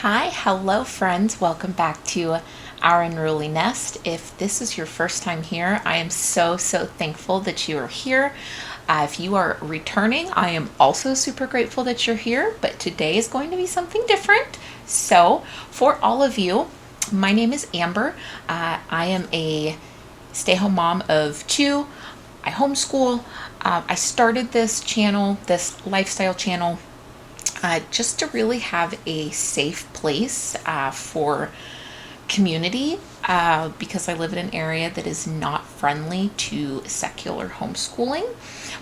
Hi, hello friends. Welcome back to Our Unruly Nest. If this is your first time here, I am so thankful that you are here. If you are returning, I am also super grateful that you're here, but today is going to be something different. So, for all of you, my name is Amber. I am a stay-home mom of two. I homeschool. I started this channel, this lifestyle channel, just to really have a safe place for community because I live in an area that is not friendly to secular homeschooling.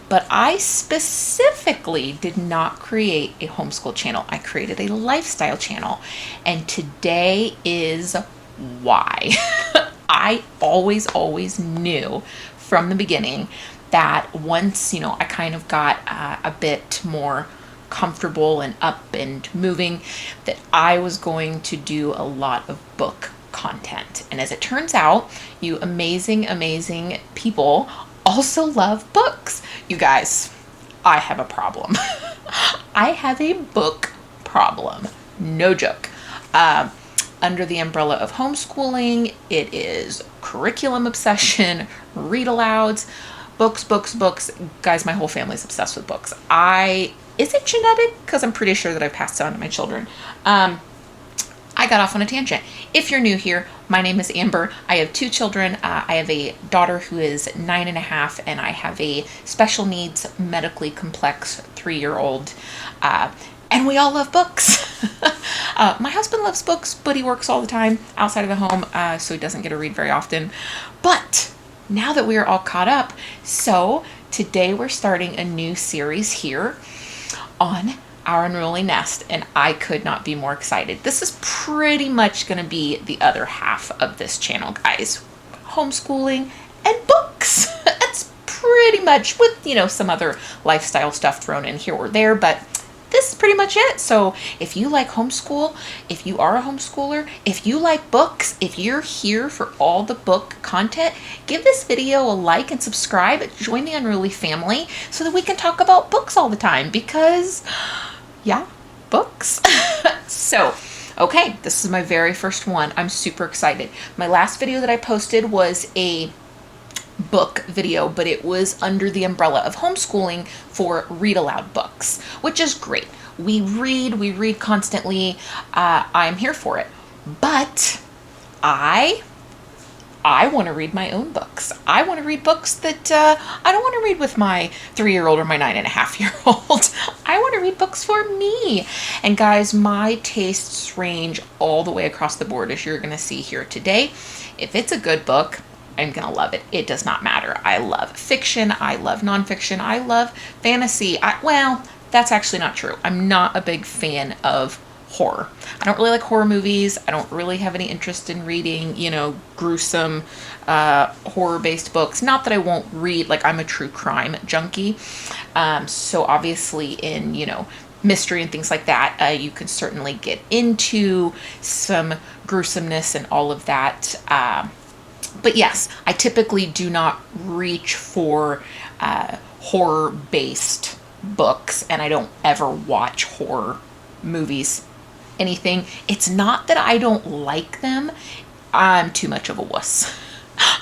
But I specifically did not create a homeschool channel. I created a lifestyle channel. And today is why. I always knew from the beginning that once, I kind of got a bit more comfortable and up and moving, that I was going to do a lot of book content. And as it turns out, you amazing people also love books. You guys, I have a problem. I have a book problem. No joke. Under the umbrella of homeschooling, it is curriculum obsession, read alouds, books. Guys, my whole family's obsessed with books. Is it genetic? Because I'm pretty sure that I've passed it on to my children. I got off on a tangent. If you're new here, my name is Amber. I have two children. I have a daughter who is 9.5, and I have a special needs, medically complex 3-year-old. And we all love books. My husband loves books, but he works all the time outside of the home, so he doesn't get to read very often. But now that we are all caught up, so today we're starting a new series here on Our Unruly Nest, and I could not be more excited. This is pretty much going to be the other half of this channel, guys. Homeschooling and books. That's pretty much with, some other lifestyle stuff thrown in here or there, but this is pretty much it. So if you like homeschool, if you are a homeschooler, if you like books, if you're here for all the book content, give this video a like and subscribe. Join the Unruly family so that we can talk about books all the time because, yeah, books. So, okay, this is my very first one. I'm super excited. My last video that I posted was a book video, but it was under the umbrella of homeschooling for read aloud books, which is great. We read constantly. I'm here for it, but I want to read my own books. I want to read books that I don't want to read with my 3-year-old or my 9.5-year-old. I want to read books for me. And guys, my tastes range all the way across the board, as you're going to see here today. If it's a good book, I'm going to love it. It does not matter. I love fiction. I love nonfiction. I love fantasy. Well, that's actually not true. I'm not a big fan of horror. I don't really like horror movies. I don't really have any interest in reading, gruesome horror-based books. Not that I won't read, like I'm a true crime junkie. So obviously in, mystery and things like that, you can certainly get into some gruesomeness and all of that. But yes, I typically do not reach for horror-based books, and I don't ever watch horror movies, anything. It's not that I don't like them. I'm too much of a wuss.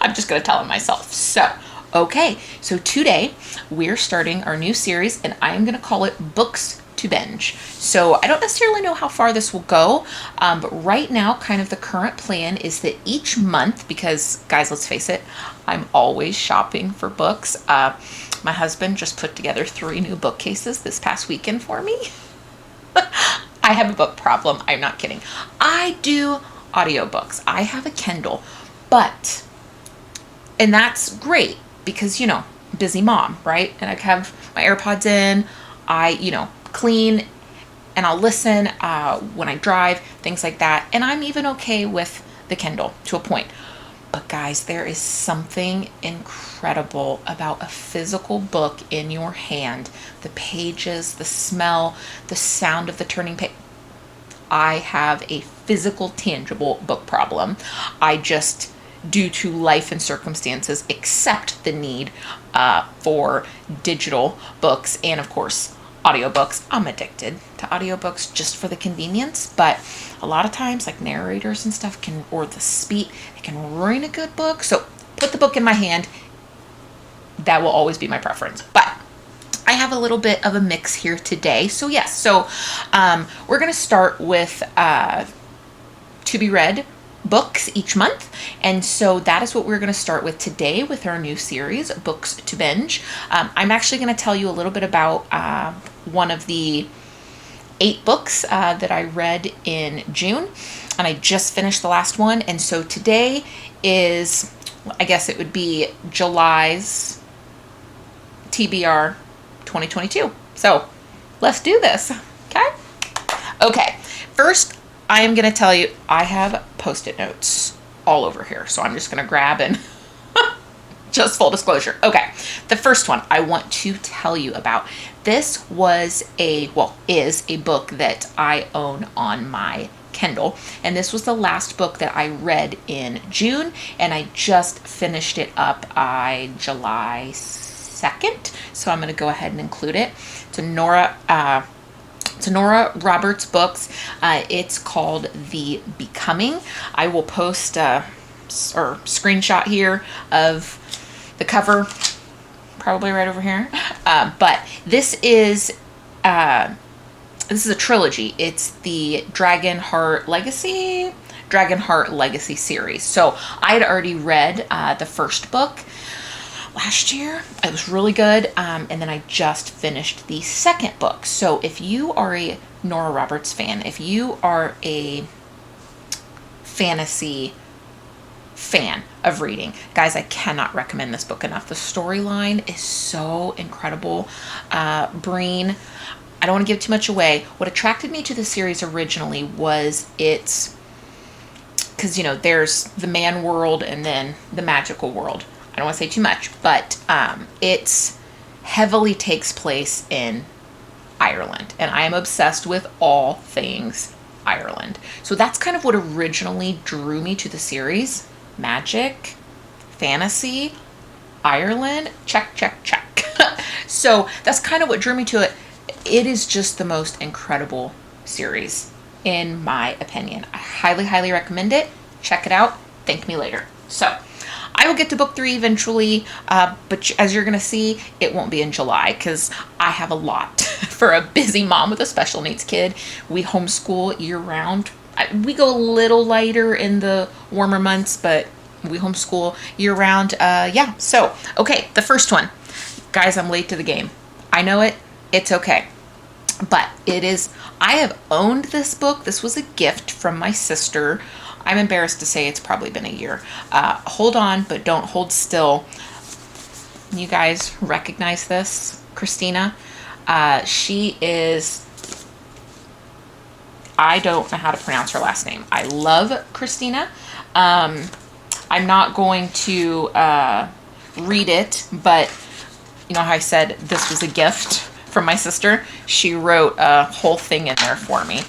I'm just going to tell it myself. So, okay, so today we're starting our new series, and I am going to call it Books to Binge. So I don't necessarily know how far this will go, but right now kind of the current plan is that each month, because guys, let's face it, I'm always shopping for books. My husband just put together 3 new bookcases this past weekend for me. I have a book problem. I'm not kidding. I do audiobooks. I have a Kindle, and that's great because, busy mom, right? And I have my AirPods in. I, clean and I'll listen when I drive, things like that. And I'm even okay with the Kindle to a point. But guys, there is something incredible about a physical book in your hand. The pages, the smell, the sound of the turning page. I have a physical, tangible book problem. I just, due to life and circumstances, accept the need for digital books and, of course, audiobooks. I'm addicted to audiobooks just for the convenience, but a lot of times like narrators and stuff can, or the speed, it can ruin a good book. So put the book in my hand. That will always be my preference. But I have a little bit of a mix here today. So yes, so we're going to start with to be read books each month. And so that is what we're going to start with today with our new series, Books to Binge. I'm actually going to tell you a little bit about one of the 8 books that I read in June. And I just finished the last one. And so today is, I guess it would be July's TBR 2022. So let's do this. Okay. First, I am going to tell you, I have Post-it notes all over here. So I'm just going to grab and just full disclosure. Okay. The first one I want to tell you about. This was is a book that I own on my Kindle. And this was the last book that I read in June. And I just finished it up July 2nd. So I'm going to go ahead and include it. It's Nora Roberts' books. It's called The Becoming. I will post a screenshot here of the cover, probably right over here. But this is a trilogy. It's the Dragonheart Legacy series. So I had already read the first book last year. It was really good. And then I just finished the second book. So if you are a Nora Roberts fan, if you are a fantasy fan of reading, guys, I cannot recommend this book enough. The storyline is so incredible. Breen, I don't want to give too much away. What attracted me to the series originally was because, there's the man world and then the magical world. I don't want to say too much, but it's heavily takes place in Ireland, and I am obsessed with all things Ireland. So that's kind of what originally drew me to the series. Magic, fantasy, Ireland, check, check, check. So that's kind of what drew me to it. It is just the most incredible series, in my opinion. I highly, highly recommend it. Check it out. Thank me later. So I will get to book 3 eventually, but as you're going to see, it won't be in July because I have a lot. For a busy mom with a special needs kid, we homeschool year-round. We go a little lighter in the warmer months, but we homeschool year-round. So, okay, the first one. Guys, I'm late to the game. I know it. It's okay. But I have owned this book. This was a gift from my sister. I'm embarrassed to say it's probably been a year. Hold on, but don't hold still. You guys recognize this? Christina? She is, I don't know how to pronounce her last name. I love Christina. I'm not going to read it, but you know how I said this was a gift from my sister? She wrote a whole thing in there for me.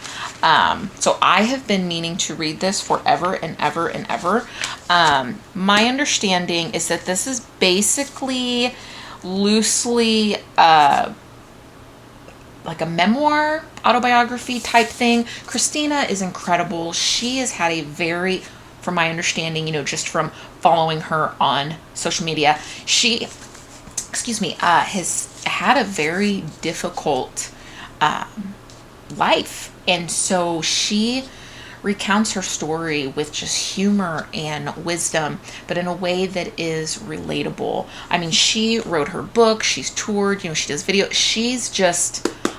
So I have been meaning to read this forever and ever and ever. My understanding is that this is basically loosely like a memoir, autobiography type thing. Christina is incredible. She has had from my understanding, just from following her on social media, she, has had a very difficult life. And so she recounts her story with just humor and wisdom, but in a way that is relatable. I mean, she wrote her book, she's toured, she does video.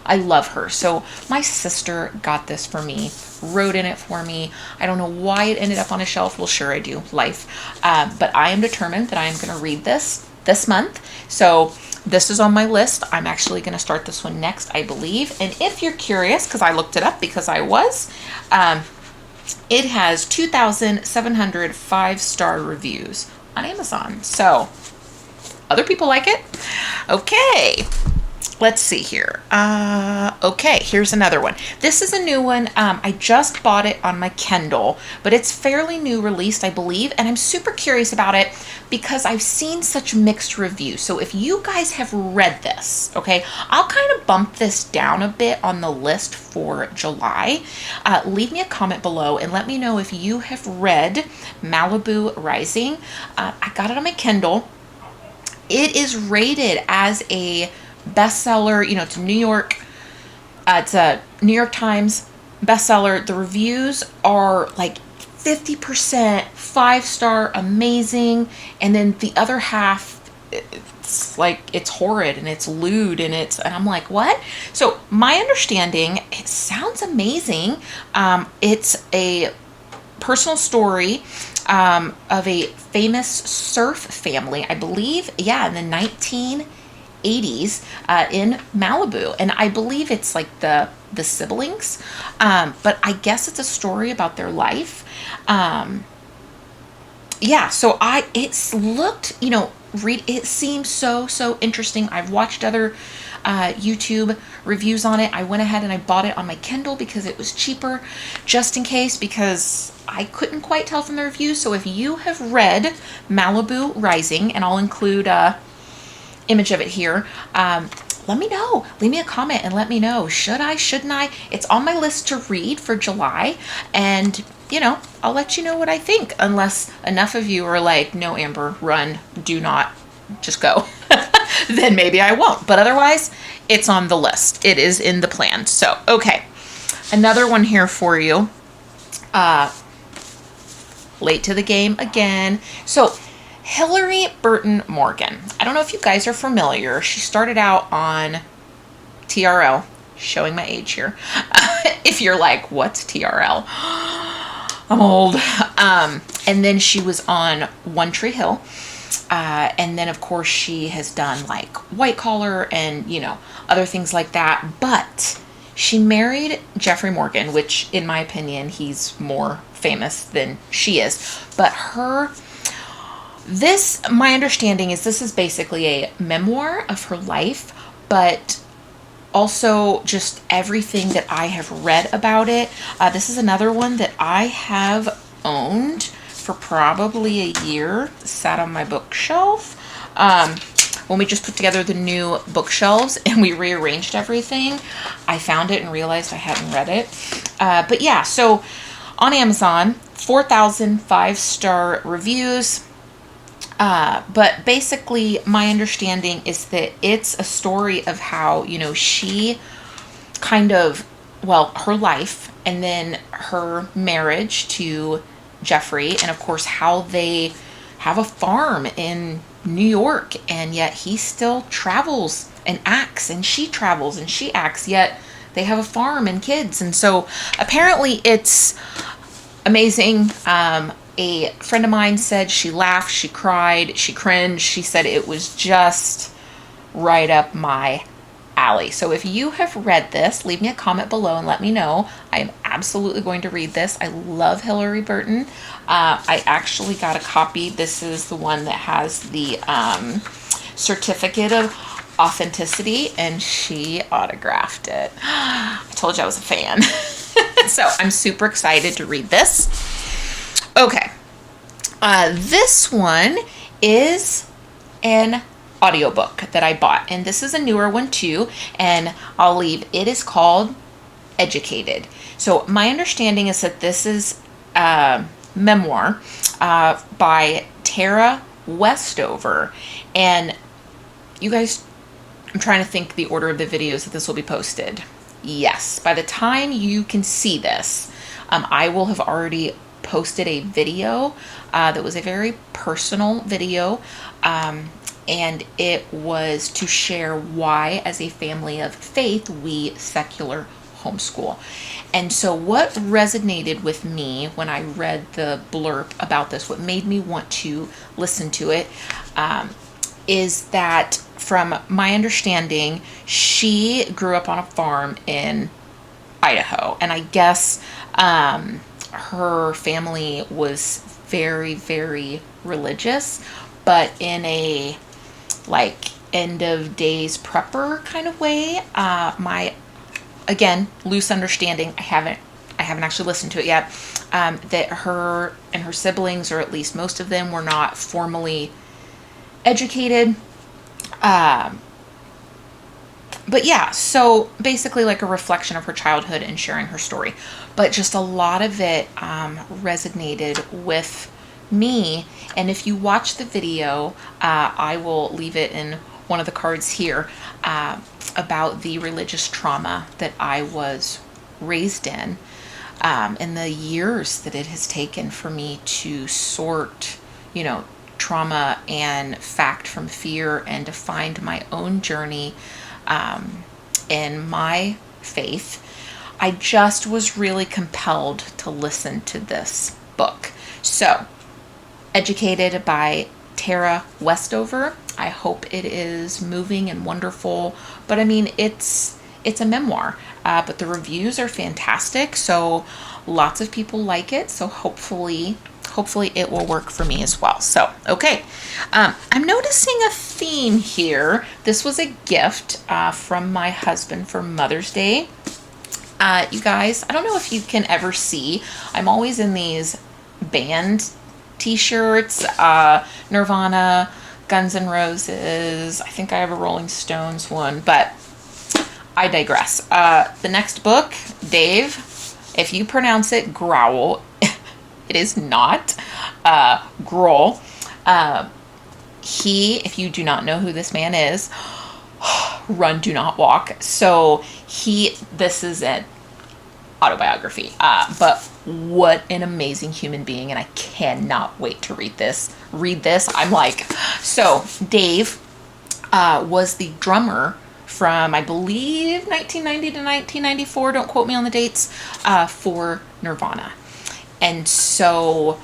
I love her. So my sister got this for me, wrote in it for me. I don't know why it ended up on a shelf. Well, sure I do, life. But I am determined that I am going to read this month. So this is on my list. I'm actually going to start this one next, I believe. And if you're curious, because I looked it up because I was, it has 2,700 5-star reviews on Amazon. So other people like it. Okay, let's see here. Okay, here's another one. This is a new one. I just bought it on my Kindle, but it's fairly new released, I believe, and I'm super curious about it because I've seen such mixed reviews. So if you guys have read this, okay, I'll kind of bump this down a bit on the list for July. Leave me a comment below and let me know if you have read Malibu Rising. I got it on my Kindle. It is rated as a bestseller. You know, it's New York. It's a New York Times bestseller. The reviews are like 50% 5-star, amazing, and then the other half, it's like it's horrid and it's lewd and I'm like, what? So my understanding, it sounds amazing. It's a personal story of a famous surf family, I believe, yeah, in the 1980s in Malibu. And I believe it's like the siblings, but I guess it's a story about their life. Yeah, so it's looked, you know, it seems so interesting. I've watched other YouTube reviews on it. I went ahead and I bought it on my Kindle because it was cheaper, just in case, because I couldn't quite tell from the reviews. So if you have read Malibu Rising, and I'll include a image of it here, let me know. Leave me a comment and let me know. Should I, shouldn't I? It's on my list to read for July, and you know, I'll let you know what I think, unless enough of you are like, no, Amber, run, do not, just go. Then maybe I won't. But otherwise, it's on the list. It is in the plan. So, okay. Another one here for you. Late to the game again. So, Hillary Burton Morgan. I don't know if you guys are familiar. She started out on TRL, showing my age here. If you're like, what's TRL? I'm old. And then she was on One Tree Hill. And then, of course, she has done like White Collar and, you know, other things like that. But she married Jeffrey Morgan, which, in my opinion, he's more famous than she is. But my understanding is this is basically a memoir of her life, but also just everything that I have read about it. This is another one that I have owned for probably a year. Sat on my bookshelf when we just put together the new bookshelves and we rearranged everything. I found it and realized I hadn't read it. But yeah, so on Amazon, 4,000 5-star reviews. But basically my understanding is that it's a story of how, you know, she kind of, well, her life and then her marriage to Jeffrey, and of course how they have a farm in New York, and yet he still travels and acts, and she travels and she acts, yet they have a farm and kids. And so apparently it's amazing. A friend of mine said she laughed, she cried, she cringed. She said it was just right up my alley. So if you have read this, leave me a comment below and let me know. I am absolutely going to read this. I love Hillary Burton. I actually got a copy. This is the one that has the certificate of authenticity, and she autographed it. I told you I was a fan. So I'm super excited to read this. Okay. This one is an audiobook that I bought, and this is a newer one too, and I'll leave. It is called Educated. So my understanding is that this is a memoir by Tara Westover, and you guys, I'm trying to think the order of the videos that this will be posted. Yes, by the time you can see this, I will have already posted a video that was a very personal video, and it was to share why, as a family of faith, we secular homeschool. And so what resonated with me when I read the blurb about this, what made me want to listen to it, is that from my understanding, she grew up on a farm in Idaho, and I guess her family was very, very religious, but in a like end of days prepper kind of way. My, again, loose understanding, I haven't actually listened to it yet, that her and her siblings, or at least most of them, were not formally educated. But yeah, so basically like a reflection of her childhood and sharing her story. But just a lot of it resonated with me. And if you watch the video, I will leave it in one of the cards here, about the religious trauma that I was raised in, and the years that it has taken for me to sort, trauma and fact from fear, and to find my own journey in my faith. I just was really compelled to listen to this book. So, Educated by Tara Westover. I hope it is moving and wonderful. But I mean, it's a memoir, but the reviews are fantastic. So lots of people like it. So hopefully it will work for me as well. So, okay. I'm noticing a theme here. This was a gift from my husband for Mother's Day. You guys, I don't know if you can ever see, I'm always in these band t-shirts, Nirvana, Guns N' Roses. I think I have a Rolling Stones one, but I digress. The next book, Dave, if you pronounce it Growl, it is not Grohl. If you do not know who this man is, run, do not walk. So this is an autobiography, but what an amazing human being, and I cannot wait to read this. I'm like, so Dave was the drummer from, I believe, 1990 to 1994, don't quote me on the dates, for Nirvana. And so,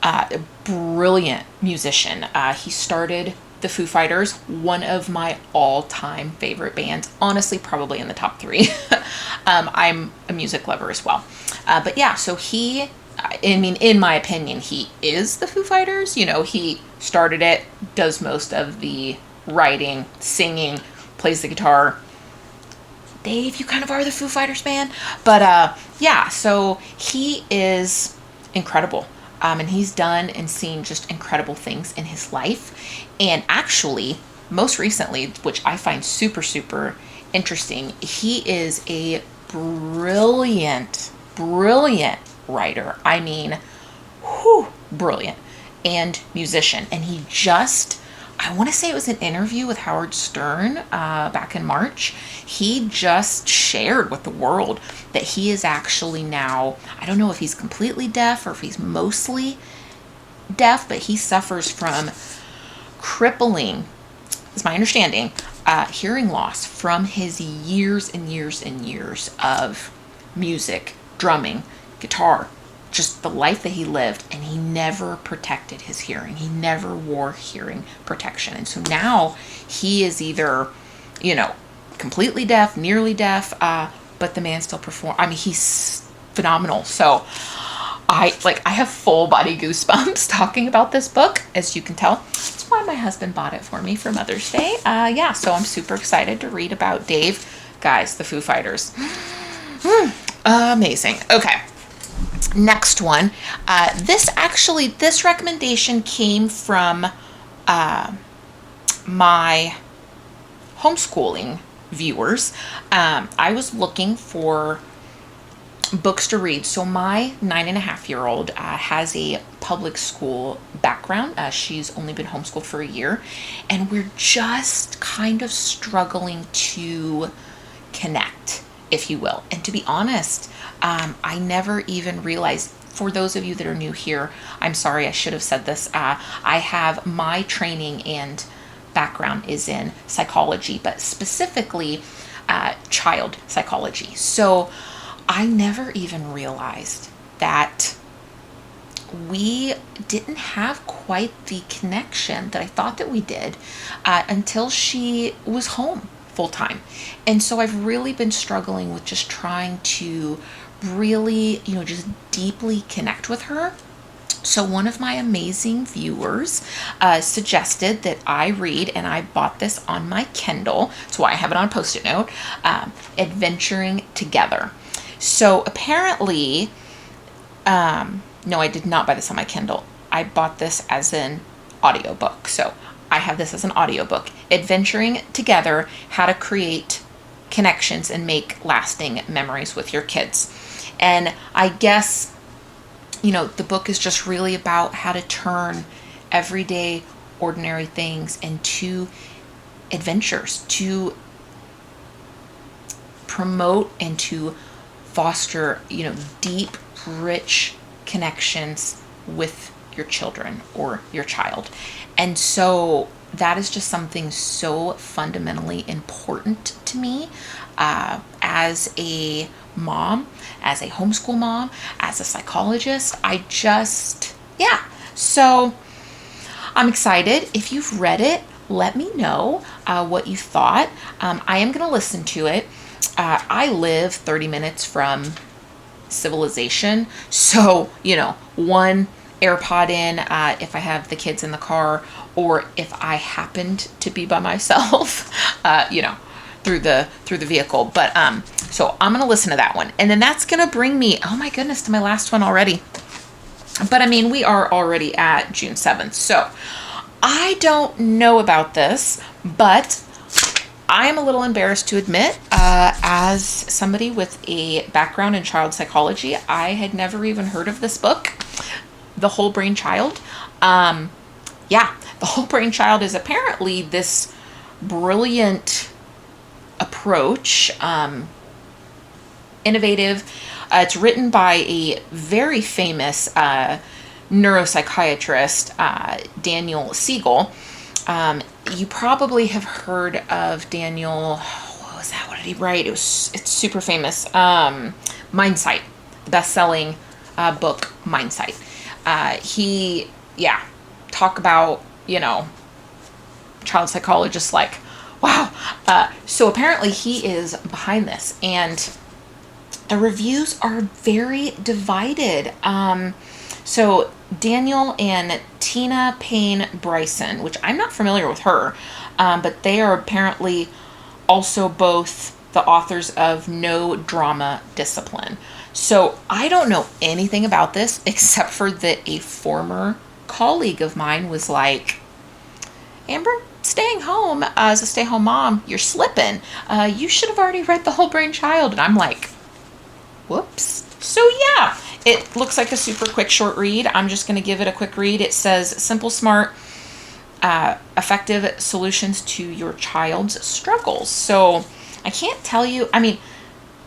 a brilliant musician. He started the Foo Fighters, one of my all-time favorite bands. Honestly, probably in the top 3. I'm a music lover as well. But yeah, so in my opinion, he is the Foo Fighters. He started it, does most of the writing, singing, plays the guitar. Dave, you kind of are the Foo Fighters, man. But yeah, so he is incredible. And he's done and seen just incredible things in his life. And actually, most recently, which I find super, super interesting, he is a brilliant, brilliant writer. I mean, brilliant. And musician. And he I want to say it was an interview with Howard Stern back in March. He just shared with the world that he is actually now, I don't know if he's completely deaf or if he's mostly deaf, but he suffers from crippling, is my understanding, hearing loss from his years and years and years of music, drumming, guitar, just the life that he lived, and he never protected his hearing. He never wore hearing protection. And so now he is either, completely deaf, nearly deaf, but the man still performs. I mean, he's phenomenal. So I have full body goosebumps talking about this book, as you can tell. That's why my husband bought it for me for Mother's Day. Yeah, so I'm super excited to read about Dave. Guys, the Foo Fighters. Amazing. Okay. Next one. This recommendation came from my homeschooling viewers. I was looking for books to read. So my 9.5-year-old has a public school background. She's only been homeschooled for a year, and we're just kind of struggling to connect, if you will. And to be honest, I never even realized, for those of you that are new here, I'm sorry, I should have said this. I have my training and background is in psychology, but specifically child psychology. So I never even realized that we didn't have quite the connection that I thought that we did until she was home full time. And so I've really been struggling with just trying to really, just deeply connect with her. So one of my amazing viewers suggested that I read, and I bought this on my Kindle. That's why I have it on a Post-it note, Adventuring Together. So apparently, no, I did not buy this on my Kindle. I bought this as an audiobook. So I have this as an audiobook. Adventuring Together, How to Create Connections and Make Lasting Memories with Your Kids. And I guess, the book is just really about how to turn everyday, ordinary things into adventures, to promote and to foster, deep, rich connections with your children or your child. And so that is just something so fundamentally important to me as a mom, as a homeschool mom, as a psychologist. So I'm excited. If you've read it, let me know what you thought. I am going to listen to it. I live 30 minutes from civilization. So, one AirPod in if I have the kids in the car, or if I happened to be by myself, through the vehicle. But so I'm gonna listen to that one, and then that's gonna bring me, oh my goodness, to my last one already. But we are already at June 7th, so I don't know about this, but I am a little embarrassed to admit, as somebody with a background in child psychology, I had never even heard of this book, The Whole Brain Child. The Whole Brain Child is apparently this brilliant approach, innovative. It's written by a very famous neuropsychiatrist, Daniel Siegel. You probably have heard of Daniel. What was that? What did he write? It's super famous. Mindsight, the best-selling book, Mindsight. Talk about, child psychologists, like, wow. So apparently he is behind this, and the reviews are very divided. So Daniel and Tina Payne Bryson, which I'm not familiar with her, but they are apparently also both the authors of No Drama Discipline. So I don't know anything about this except for that a former colleague of mine was like, Amber, staying home as a stay-home mom, you're slipping. You should have already read The Whole Brain Child. And I'm like, whoops. So yeah, it looks like a super quick short read. I'm just going to give it a quick read. It says, simple, smart, effective solutions to your child's struggles. So I can't tell you,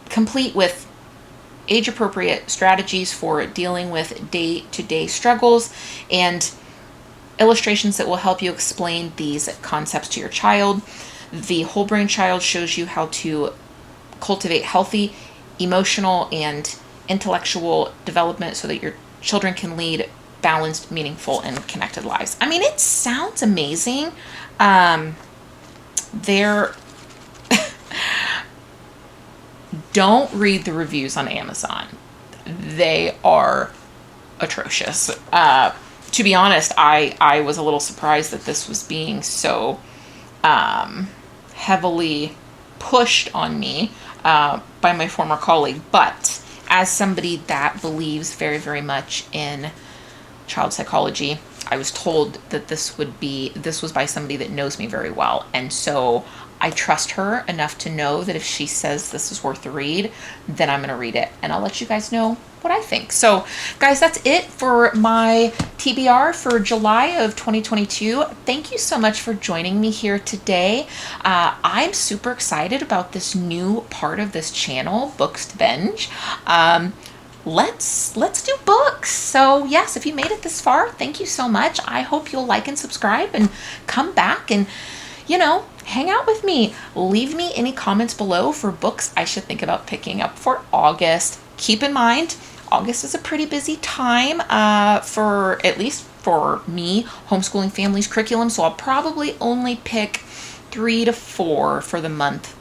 complete with age-appropriate strategies for dealing with day-to-day struggles and illustrations that will help you explain these concepts to your child. The Whole Brain Child shows you how to cultivate healthy emotional and intellectual development so that your children can lead balanced, meaningful, and connected lives. It sounds amazing. Don't read the reviews on Amazon. They are atrocious. To be honest, I was a little surprised that this was being so heavily pushed on me by my former colleague. But as somebody that believes very, very much in child psychology, I was told that this was by somebody that knows me very well. And so I trust her enough to know that if she says this is worth the read, then I'm going to read it. And I'll let you guys know what I think. So guys, that's it for my TBR for July of 2022. Thank you so much for joining me here today. I'm super excited about this new part of this channel, Books to Binge. Let's do books. So yes, if you made it this far, thank you so much. I hope you'll like and subscribe and come back and, hang out with me. Leave me any comments below for books I should think about picking up for August. Keep in mind, August is a pretty busy time for, at least for me, homeschooling families curriculum. So I'll probably only pick 3 to 4 for the month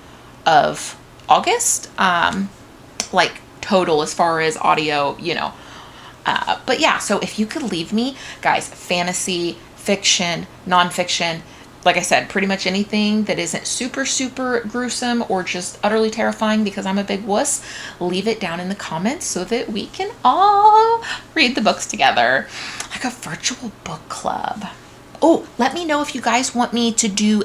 of August. Like total as far as audio, But yeah, so if you could leave me, guys, fantasy, fiction, nonfiction, like I said, pretty much anything that isn't super, super gruesome or just utterly terrifying because I'm a big wuss, leave it down in the comments so that we can all read the books together. Like a virtual book club. Oh, let me know if you guys want me to do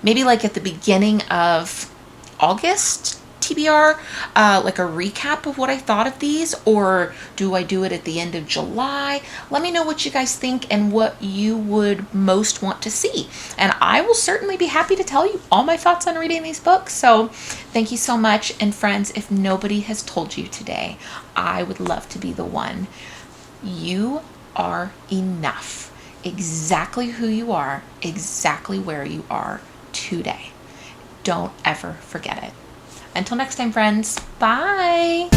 maybe like at the beginning of August TBR, like a recap of what I thought of these, or do I do it at the end of July? Let me know what you guys think and what you would most want to see. And I will certainly be happy to tell you all my thoughts on reading these books. So thank you so much. And friends, if nobody has told you today, I would love to be the one. You are enough. Exactly who you are, exactly where you are today. Don't ever forget it. Until next time, friends. Bye.